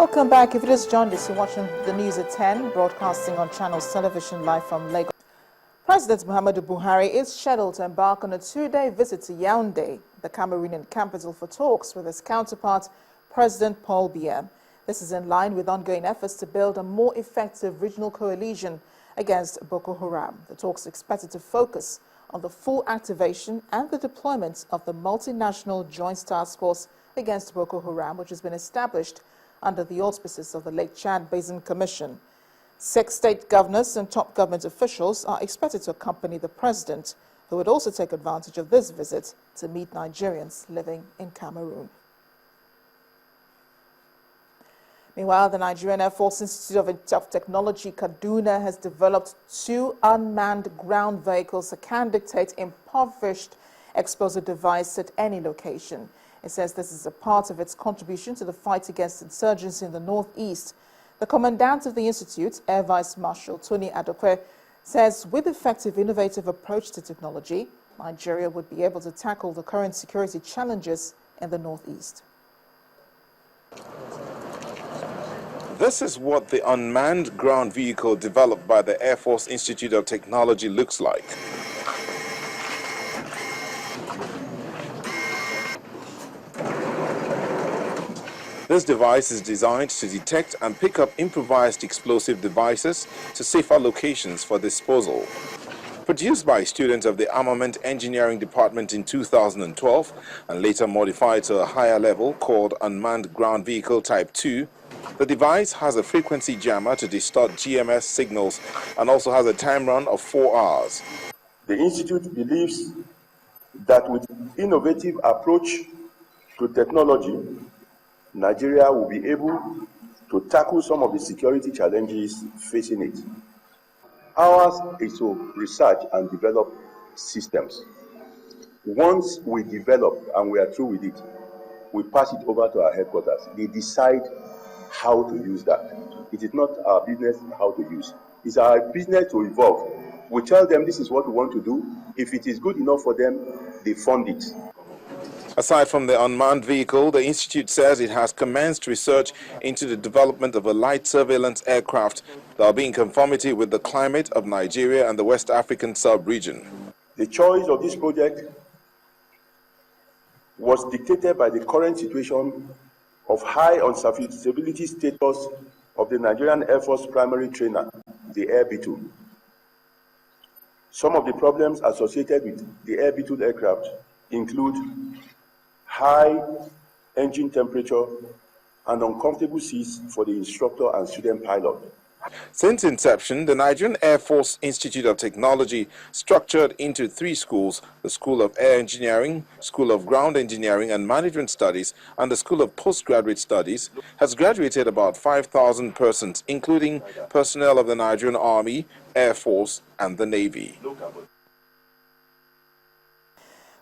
Welcome back. If you just joined us, you're watching the news at 10, broadcasting on Channels Television live from Lagos. President Muhammadu Buhari is scheduled to embark on a two-day visit to Yaoundé, the Cameroonian capital, for talks with his counterpart, President Paul Biya. This is in line with ongoing efforts to build a more effective regional coalition against Boko Haram. The talks are expected to focus on the full activation and the deployment of the multinational joint task force against Boko Haram, which has been established under the auspices of the Lake Chad Basin Commission. 6 state governors and top government officials are expected to accompany the president, who would also take advantage of this visit to meet Nigerians living in Cameroon. Meanwhile, the Nigerian Air Force Institute of Technology, Kaduna, has developed 2 unmanned ground vehicles that can dictate impoverished explosive device at any location. It says this is a part of its contribution to the fight against insurgency in the northeast. The commandant of the institute, Air Vice Marshal Tony Adokwe, says with effective, innovative approach to technology, Nigeria would be able to tackle the current security challenges in the northeast. This is what the unmanned ground vehicle developed by the Air Force Institute of Technology looks like. This device is designed to detect and pick up improvised explosive devices to safer locations for disposal. Produced by students of the Armament Engineering Department in 2012 and later modified to a higher level called Unmanned Ground Vehicle Type 2, the device has a frequency jammer to distort GMS signals and also has a time run of 4 hours. The Institute believes that with innovative approach to technology, Nigeria will be able to tackle some of the security challenges facing it. Ours is to research and develop systems. Once we develop and we are through with it, we pass it over to our headquarters. They decide how to use that. It is not our business how to use. It's our business to evolve. We tell them this is what we want to do. If it is good enough for them, they fund it. Aside from the unmanned vehicle, the institute says it has commenced research into the development of a light surveillance aircraft that will be in conformity with the climate of Nigeria and the West African sub-region. The choice of this project was dictated by the current situation of high unserviceability status of the Nigerian Air Force primary trainer, the Air Pt.2. Some of the problems associated with the Air Pt.2 aircraft include high engine temperature and uncomfortable seats for the instructor and student pilot. Since inception, the Nigerian Air Force Institute of Technology, structured into 3 schools, the School of Air Engineering, School of Ground Engineering and Management Studies, and the School of Postgraduate Studies, has graduated about 5,000 persons, including personnel of the Nigerian Army, Air Force, and the Navy.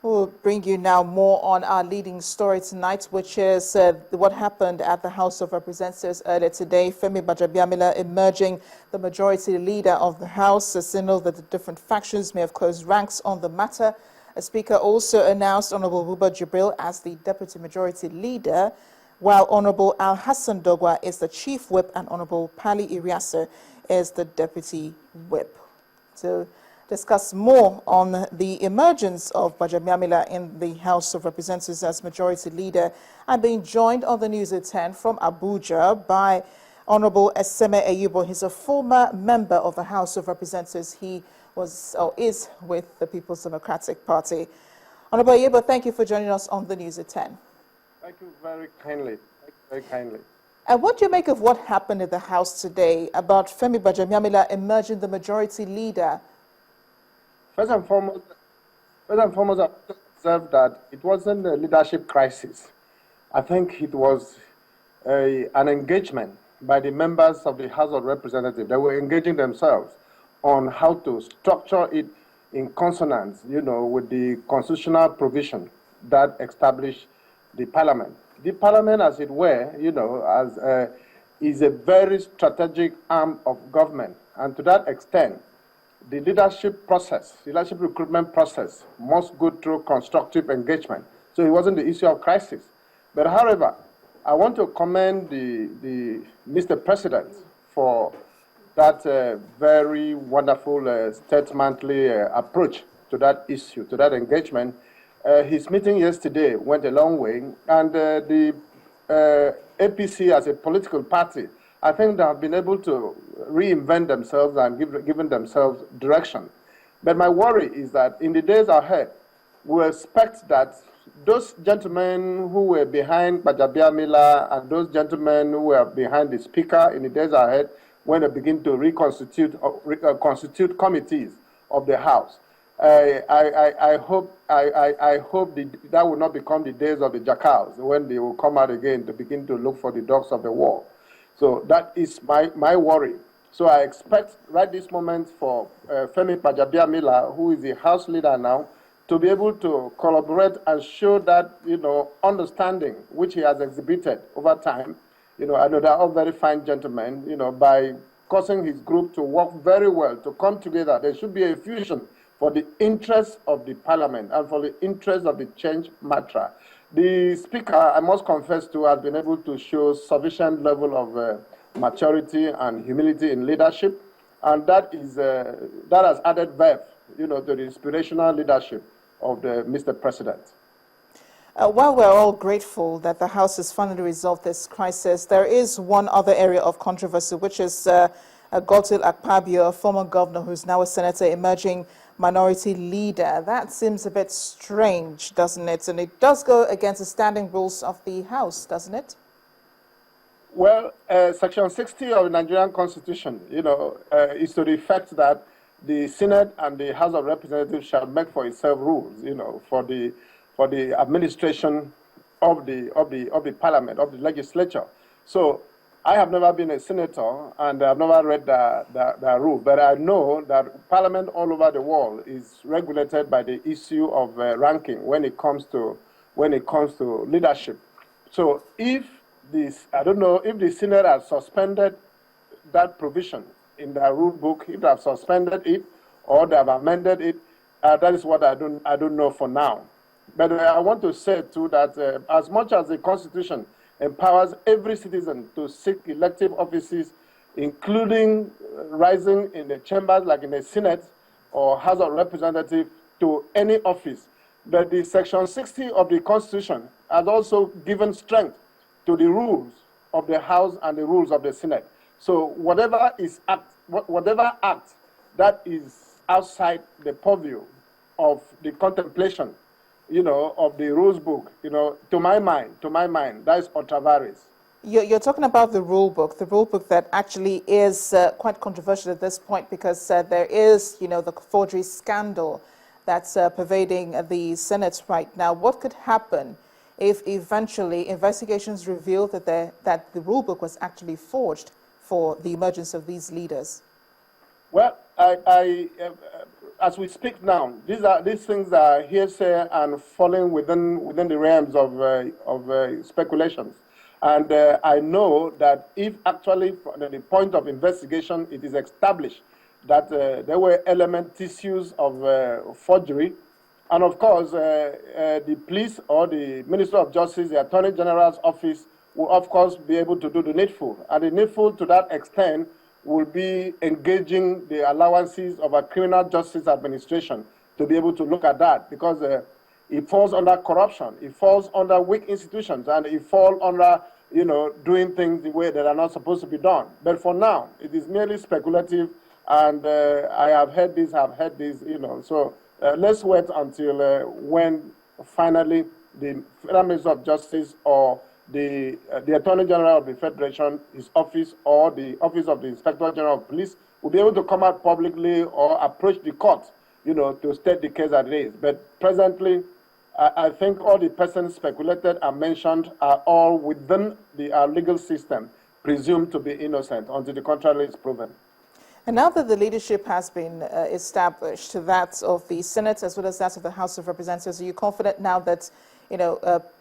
We'll bring you now more on our leading story tonight, which is what happened at the House of Representatives earlier today. Femi Gbajabiamila emerging the majority leader of the House, a signal that the different factions may have closed ranks on the matter. A speaker also announced Honorable Buba Jibril as the deputy majority leader, while Honorable Al-Hassan Dogwa is the chief whip and Honorable Pali Iriasa is the deputy whip. So, discuss more on the emergence of Gbajabiamila in the House of Representatives as majority leader. I'm being joined on the news at 10 from Abuja by Honorable Eseme Eyubo. He's a former member of the House of Representatives. He was or is with the People's Democratic Party. Honorable Eyubo, thank you for joining us on the news at 10. Thank you very kindly. Very kindly. And what do you make of what happened in the House today about Femi Gbajabiamila emerging the majority leader? First and foremost, I observed that it wasn't a leadership crisis. I think it was an engagement by the members of the House of Representatives. They were engaging themselves on how to structure it in consonance, with the constitutional provision that established the Parliament. The Parliament, as it were, is a very strategic arm of government, and to that extent, the leadership recruitment process must go through constructive engagement. So it wasn't the issue of crisis. But however, I want to commend the Mr. President for that very wonderful statesmanly approach to that issue, to that engagement. His meeting yesterday went a long way, and the APC as a political party, I think they have been able to reinvent themselves and given themselves direction. But my worry is that in the days ahead, we expect that those gentlemen who were behind Gbajabiamila and those gentlemen who were behind the speaker in the days ahead, when they begin to constitute committees of the House, I hope that will not become the days of the jackals when they will come out again to begin to look for the dogs of the war. So that is my worry. So I expect right this moment for Femi Gbajabiamila, who is the House leader now, to be able to collaborate and show that, understanding which he has exhibited over time. I know they're all very fine gentlemen, by causing his group to work very well, to come together. There should be a fusion for the interests of the parliament and for the interests of the change matter. The speaker, I must confess to, has been able to show sufficient level of maturity and humility in leadership, and that has added verve, to the inspirational leadership of Mr. President. While we're all grateful that the House has finally resolved this crisis, there is one other area of controversy, which is Godswill Akpabio, a former governor who's now a senator, emerging minority leader. That seems a bit strange, doesn't it? And it does go against the standing rules of the House, doesn't it? Well, Section 60 of the Nigerian Constitution, is to the effect that the Senate and the House of Representatives shall make for itself rules, for the administration of the Parliament, of the legislature. So I have never been a senator, and I've never read the rule, but I know that Parliament all over the world is regulated by the issue of ranking when it comes to leadership. So if I don't know if the Senate has suspended that provision in the rule book, if they have suspended it or they have amended it, that is what I don't know for now. But I want to say too that as much as the Constitution empowers every citizen to seek elective offices, including rising in the chambers like in the Senate or House of Representatives to any office, but the Section 60 of the Constitution has also given strength to the rules of the House and the rules of the Senate. So whatever act that is outside the purview of the contemplation, of the rules book, to my mind, that is ultra vires. You're talking about the rule book that actually is quite controversial at this point because there is, the forgery scandal that's pervading the Senate right now. What could happen if eventually investigations reveal that the rule book was actually forged for the emergence of these leaders? Well, as we speak now, these things are hearsay and falling within the realms of speculations. And I know that if actually, from the point of investigation, it is established that there were tissues of forgery, and of course, the police or the Minister of Justice, the Attorney General's office, will of course be able to do the needful. And the needful to that extent will be engaging the allowances of a criminal justice administration to be able to look at that, because it falls under corruption, it falls under weak institutions, and it falls under, doing things the way that are not supposed to be done. But for now, it is merely speculative, and I have heard this, so let's wait until when finally the Federal Minister of Justice or the Attorney General of the Federation, his office, or the Office of the Inspector General of Police will be able to come out publicly or approach the court, to state the case as it is. But presently, I think all the persons speculated and mentioned are all within the legal system, presumed to be innocent until the contrary is proven. And now that the leadership has been established, that of the Senate as well as that of the House of Representatives, are you confident now that,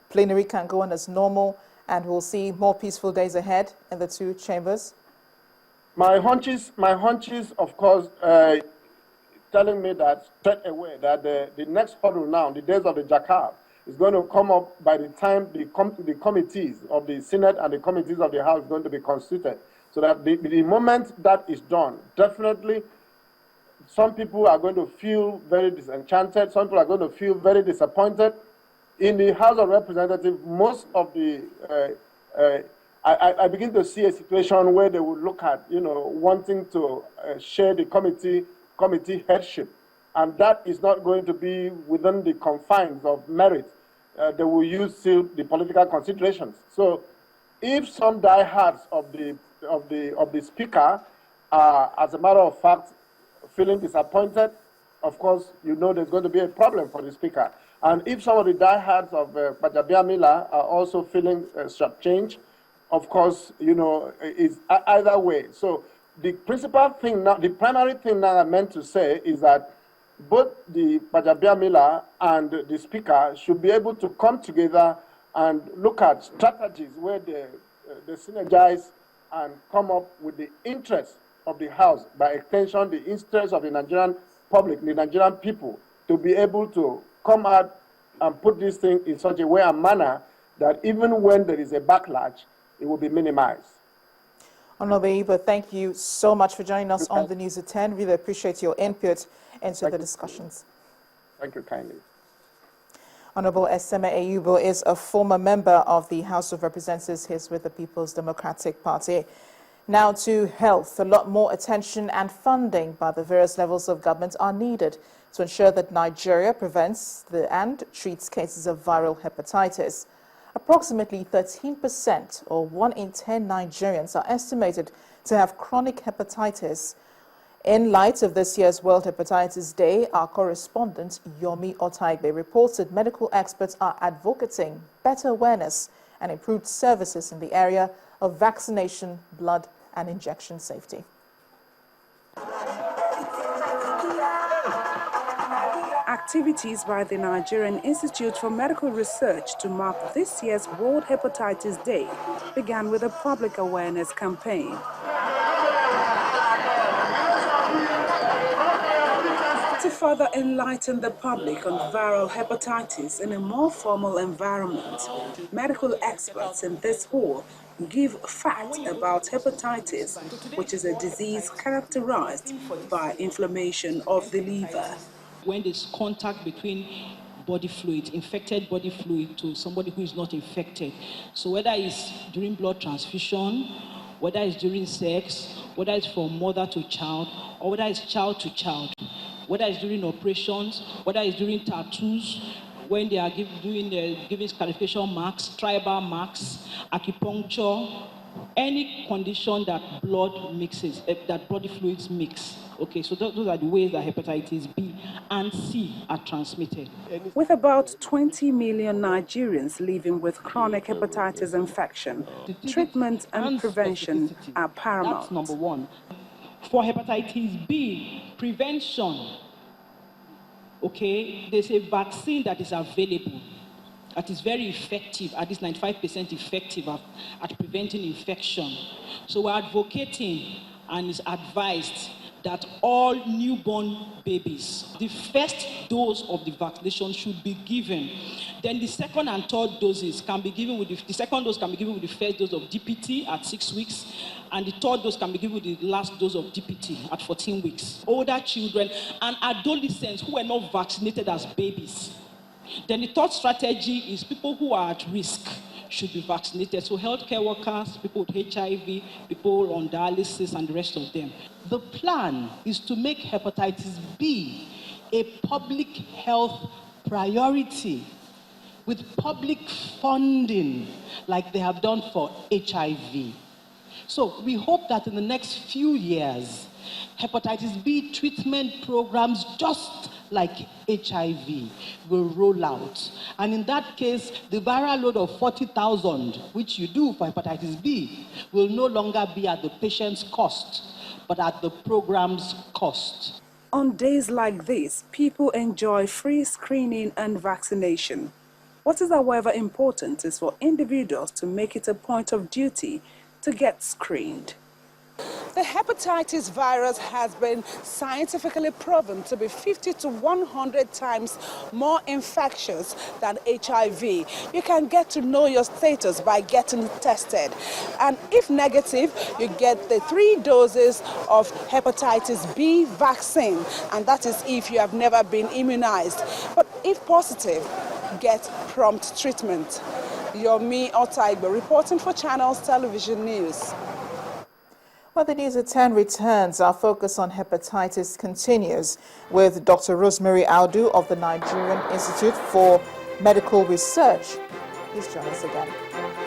plenary can go on as normal and we'll see more peaceful days ahead in the two chambers? My hunches, of course, telling me that straight away that the next hurdle now, the days of the jackal, is going to come up by the time the committees of the Senate and the committees of the House are going to be constituted. So that the moment that is done, definitely some people are going to feel very disenchanted. Some people are going to feel very disappointed. In the House of Representatives, most of the, I begin to see a situation where they will look at, wanting to share the committee headship. And that is not going to be within the confines of merit. They will use still the political considerations. So if some diehards of the speaker are, as a matter of fact, feeling disappointed, of course, there's going to be a problem for the speaker. And if some of the diehards of Gbajabiamila are also feeling shortchanged, of course, it's either way. So the principal thing now, the primary thing now I meant to say is that both the Gbajabiamila and the speaker should be able to come together and look at strategies where they synergize and come up with the interest of the House, by extension, the interest of the Nigerian public, the Nigerian people, to be able to come out and put this thing in such a way and manner that even when there is a backlash, it will be minimized. Honorable Ibo, thank you so much for joining us on the News at 10. Really appreciate your input into the discussions. Thank you kindly. Honorable Eseme Eyubo is a former member of the House of Representatives. He's with the People's Democratic Party. Now to health. A lot more attention and funding by the various levels of government are needed to ensure that Nigeria prevents and treats cases of viral hepatitis. Approximately 13%, or 1 in 10 Nigerians, are estimated to have chronic hepatitis. In light of this year's World Hepatitis Day, our correspondent Yomi Otaigbe reports that medical experts are advocating better awareness and improved services in the area of vaccination, blood and injection safety. Activities by the Nigerian Institute for Medical Research to mark this year's World Hepatitis Day began with a public awareness campaign. To further enlighten the public on viral hepatitis in a more formal environment, medical experts in this hall give facts about hepatitis, which is a disease characterized by inflammation of the liver. When there's contact between body fluid, infected body fluid, to somebody who is not infected. So whether it's during blood transfusion, whether it's during sex, whether it's from mother to child, or whether it's child to child, whether it's during operations, whether it's during tattoos, when they are giving scarification marks, tribal marks, acupuncture, any condition that blood mixes, that body fluids mix. Okay, so those are the ways that hepatitis B and C are transmitted. With about 20 million Nigerians living with chronic hepatitis infection, treatment and prevention are paramount. That's number one. For hepatitis B, prevention, okay, there's a vaccine that is available that is very effective, at least 95% effective at preventing infection. So we're advocating, and it's advised, that all newborn babies, the first dose of the vaccination should be given. Then the second and third doses can be given with the second dose can be given with the first dose of DPT at 6 weeks, and the third dose can be given with the last dose of DPT at 14 weeks. Older children and adolescents who were not vaccinated as babies. Then the third strategy is people who are at risk should be vaccinated. So healthcare workers, people with HIV, people on dialysis, and the rest of them. The plan is to make hepatitis B a public health priority with public funding like they have done for HIV. So we hope that in the next few years, hepatitis B treatment programs just like HIV will roll out. And in that case, the viral load of 40,000, which you do for hepatitis B, will no longer be at the patient's cost, but at the program's cost. On days like this, people enjoy free screening and vaccination. What is, however, important is for individuals to make it a point of duty to get screened. The hepatitis virus has been scientifically proven to be 50 to 100 times more infectious than HIV. You can get to know your status by getting tested. And if negative, you get the 3 doses of hepatitis B vaccine. And that is if you have never been immunized. But if positive, get prompt treatment. Yomi Otaigbe reporting for Channels Television News. Well, the news at 10 returns. Our focus on hepatitis continues with Dr. Rosemary Audu of the Nigerian Institute for Medical Research. Please join us again.